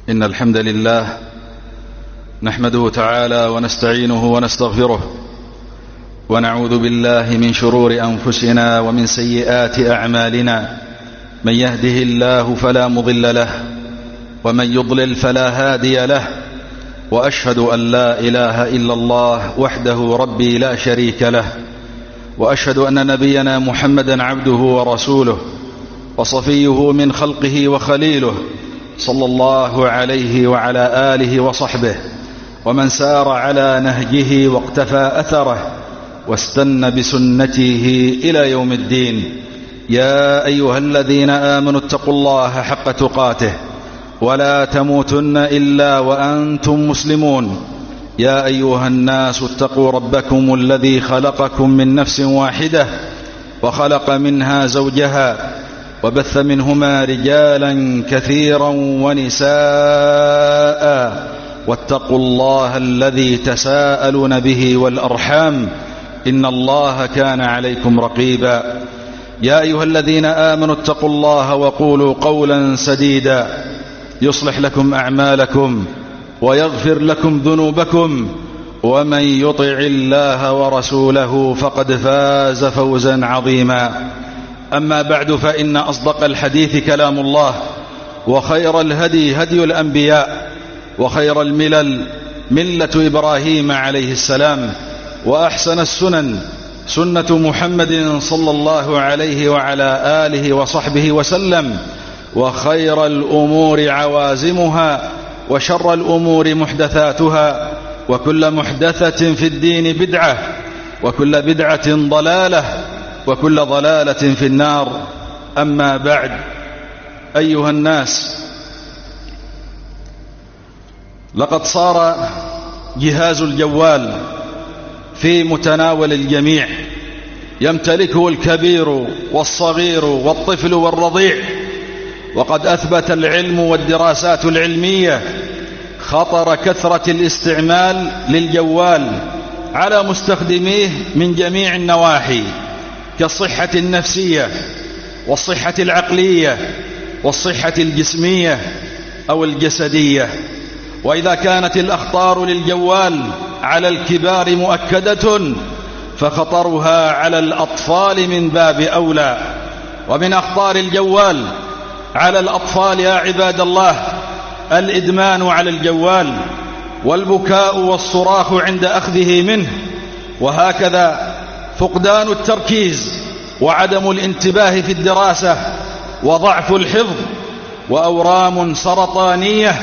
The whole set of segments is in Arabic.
إن الحمد لله نحمده تعالى ونستعينه ونستغفره ونعوذ بالله من شرور أنفسنا ومن سيئات أعمالنا. من يهده الله فلا مضل له ومن يضلل فلا هادي له، وأشهد أن لا إله إلا الله وحده ربي لا شريك له، وأشهد أن نبينا محمدا عبده ورسوله وصفيه من خلقه وخليله، صلى الله عليه وعلى آله وصحبه ومن سار على نهجه واقتفى أثره واستنى بسنته إلى يوم الدين. يا أيها الذين آمنوا اتقوا الله حق تقاته ولا تموتن إلا وأنتم مسلمون. يا أيها الناس اتقوا ربكم الذي خلقكم من نفس واحدة وخلق منها زوجها وبث منهما رجالا كثيرا ونساء، واتقوا الله الذي تساءلون به والأرحام إن الله كان عليكم رقيبا. يا أيها الذين آمنوا اتقوا الله وقولوا قولا سديدا يصلح لكم أعمالكم ويغفر لكم ذنوبكم، ومن يطع الله ورسوله فقد فاز فوزا عظيما. أما بعد، فإن أصدق الحديث كلام الله، وخير الهدي هدي الأنبياء، وخير الملل ملة إبراهيم عليه السلام، وأحسن السنن سنة محمد صلى الله عليه وعلى آله وصحبه وسلم، وخير الأمور عوازمها، وشر الأمور محدثاتها، وكل محدثة في الدين بدعة، وكل بدعة ضلالة، وكل ضلالة في النار. أما بعد، أيها الناس، لقد صار جهاز الجوال في متناول الجميع، يمتلكه الكبير والصغير والطفل والرضيع. وقد أثبت العلم والدراسات العلمية خطر كثرة الاستعمال للجوال على مستخدميه من جميع النواحي، كالصحة النفسية والصحة العقلية والصحة الجسمية أو الجسدية. وإذا كانت الأخطار للجوال على الكبار مؤكدة، فخطرها على الأطفال من باب أولى. ومن أخطار الجوال على الأطفال يا عباد الله الإدمان على الجوال، والبكاء والصراخ عند أخذه منه، وهكذا فقدان التركيز وعدم الانتباه في الدراسة وضعف الحفظ، وأورام سرطانية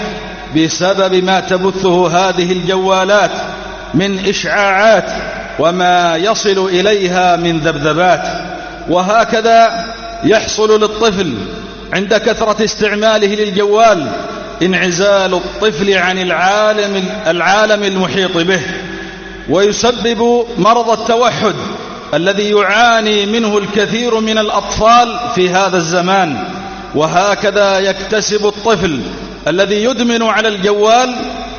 بسبب ما تبثه هذه الجوالات من إشعاعات وما يصل إليها من ذبذبات. وهكذا يحصل للطفل عند كثرة استعماله للجوال انعزال الطفل عن العالم المحيط به، ويسبب مرض التوحد الذي يعاني منه الكثير من الأطفال في هذا الزمان. وهكذا يكتسب الطفل الذي يدمن على الجوال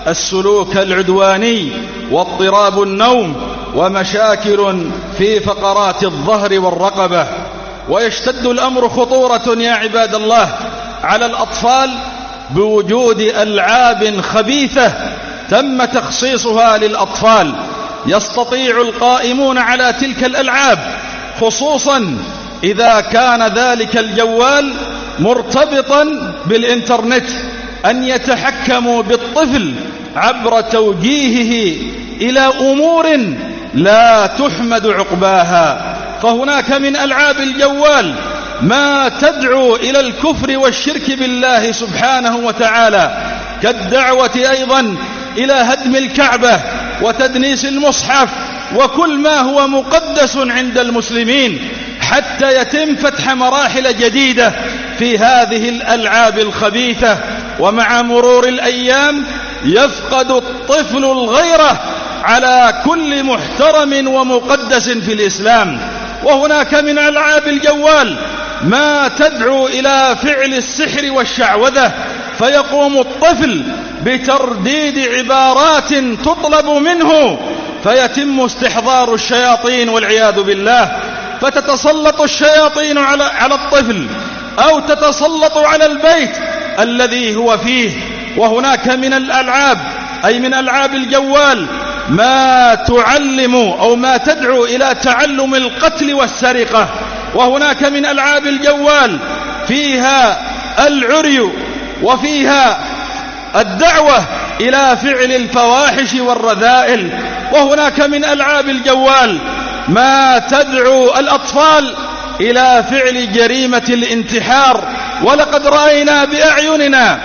السلوك العدواني واضطراب النوم ومشاكل في فقرات الظهر والرقبة. ويشتد الأمر خطورة يا عباد الله على الأطفال بوجود ألعاب خبيثة تم تخصيصها للأطفال، يستطيع القائمون على تلك الألعاب، خصوصا إذا كان ذلك الجوال مرتبطا بالإنترنت، أن يتحكموا بالطفل عبر توجيهه إلى أمور لا تحمد عقباها. فهناك من ألعاب الجوال ما تدعو إلى الكفر والشرك بالله سبحانه وتعالى، كالدعوة أيضا إلى هدم الكعبة وتدنيس المصحف وكل ما هو مقدس عند المسلمين، حتى يتم فتح مراحل جديدة في هذه الألعاب الخبيثة. ومع مرور الأيام يفقد الطفل الغيرة على كل محترم ومقدس في الإسلام. وهناك من ألعاب الجوال ما تدعو إلى فعل السحر والشعوذة، فيقوم الطفل بترديد عبارات تطلب منه، فيتم استحضار الشياطين والعياذ بالله، فتتسلط الشياطين على الطفل، أو تتسلط على البيت الذي هو فيه، وهناك من الألعاب أي من ألعاب الجوال ما تعلم أو ما تدعو إلى تعلم القتل والسرقة، وهناك من ألعاب الجوال فيها العري وفيها الدعوة إلى فعل الفواحش والرذائل، وهناك من ألعاب الجوال ما تدعو الأطفال إلى فعل جريمة الانتحار. ولقد رأينا بأعيننا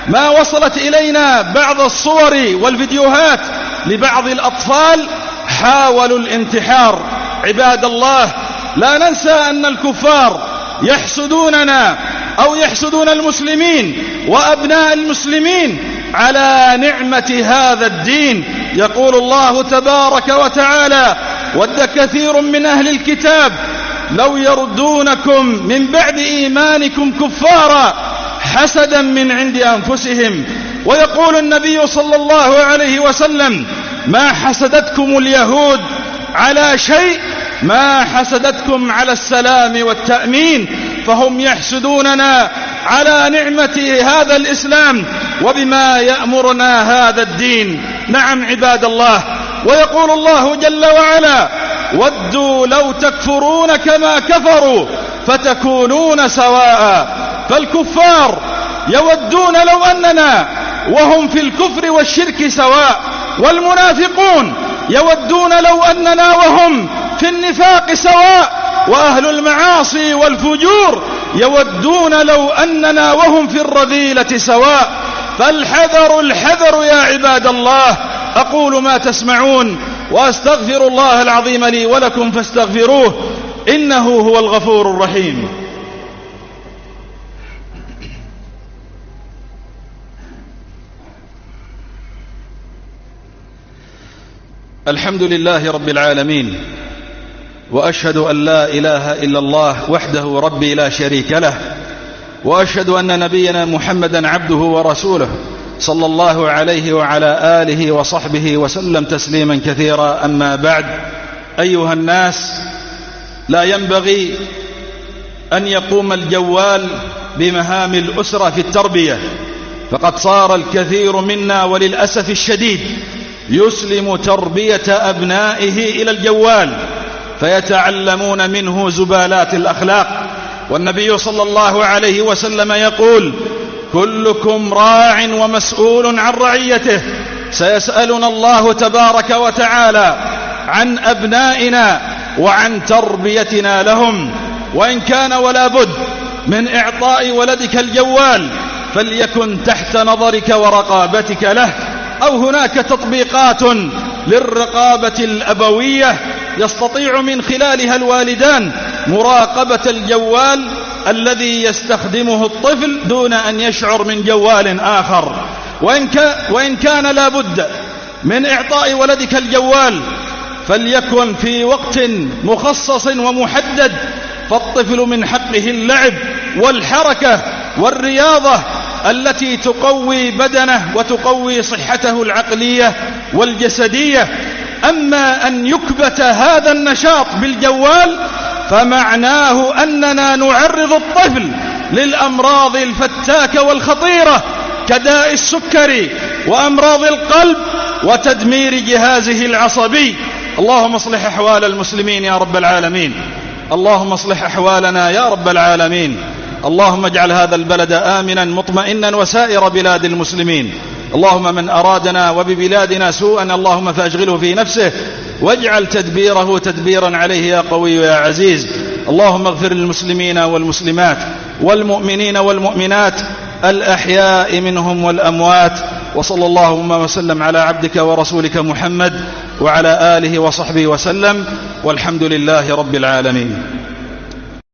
ما وصلت إلينا بعض الصور والفيديوهات لبعض الأطفال حاولوا الانتحار. عباد الله، لا ننسى أن الكفار يحسدوننا أو يحسدون المسلمين وأبناء المسلمين على نعمة هذا الدين. يقول الله تبارك وتعالى: ود كثير من أهل الكتاب لو يردونكم من بعد إيمانكم كفارا حسدا من عند أنفسهم. ويقول النبي صلى الله عليه وسلم: ما حسدتكم اليهود على شيء ما حسدتكم على السلام والتأمين، فهم يحسدوننا على نعمة هذا الإسلام وبما يأمرنا هذا الدين. نعم عباد الله، ويقول الله جل وعلا: ودوا لو تكفرون كما كفروا فتكونون سواء. فالكفار يودون لو أننا وهم في الكفر والشرك سواء، والمنافقون يودون لو أننا وهم في النفاق سواء، وأهل المعاصي والفجور يودون لو أننا وهم في الرذيلة سواء. فالحذر الحذر يا عباد الله. أقول ما تسمعون وأستغفر الله العظيم لي ولكم فاستغفروه إنه هو الغفور الرحيم. الحمد لله رب العالمين، وأشهد أن لا إله إلا الله وحده ربي لا شريك له، وأشهد أن نبينا محمدا عبده ورسوله صلى الله عليه وعلى آله وصحبه وسلم تسليما كثيرا. أما بعد، أيها الناس، لا ينبغي أن يقوم الجوال بمهام الأسرة في التربية، فقد صار الكثير منا وللأسف الشديد يسلم تربية أبنائه إلى الجوال فيتعلمون منه زبالات الأخلاق. والنبي صلى الله عليه وسلم يقول: كلكم راع ومسؤول عن رعيته. سيسألنا الله تبارك وتعالى عن أبنائنا وعن تربيتنا لهم. وإن كان ولا بد من إعطاء ولدك الجوال فليكن تحت نظرك ورقابتك له، أو هناك تطبيقات للرقابة الأبوية يستطيع من خلالها الوالدان مراقبة الجوال الذي يستخدمه الطفل دون أن يشعر من جوال آخر. وإن كان لا بد من إعطاء ولدك الجوال فليكن في وقت مخصص ومحدد، فالطفل من حقه اللعب والحركة والرياضة التي تقوي بدنه وتقوي صحته العقلية والجسدية. أما أن يكبت هذا النشاط بالجوال فمعناه أننا نعرض الطفل للأمراض الفتاكة والخطيرة كداء السكري وأمراض القلب وتدمير جهازه العصبي. اللهم اصلح أحوال المسلمين يا رب العالمين، اللهم اصلح أحوالنا يا رب العالمين. اللهم اجعل هذا البلد آمنا مطمئنا وسائر بلاد المسلمين. اللهم من أرادنا وببلادنا سوءا اللهم فأشغله في نفسه واجعل تدبيره تدبيرا عليه يا قوي يا عزيز. اللهم اغفر للمسلمين والمسلمات والمؤمنين والمؤمنات الأحياء منهم والأموات. وصلى اللهم وسلم على عبدك ورسولك محمد وعلى آله وصحبه وسلم، والحمد لله رب العالمين.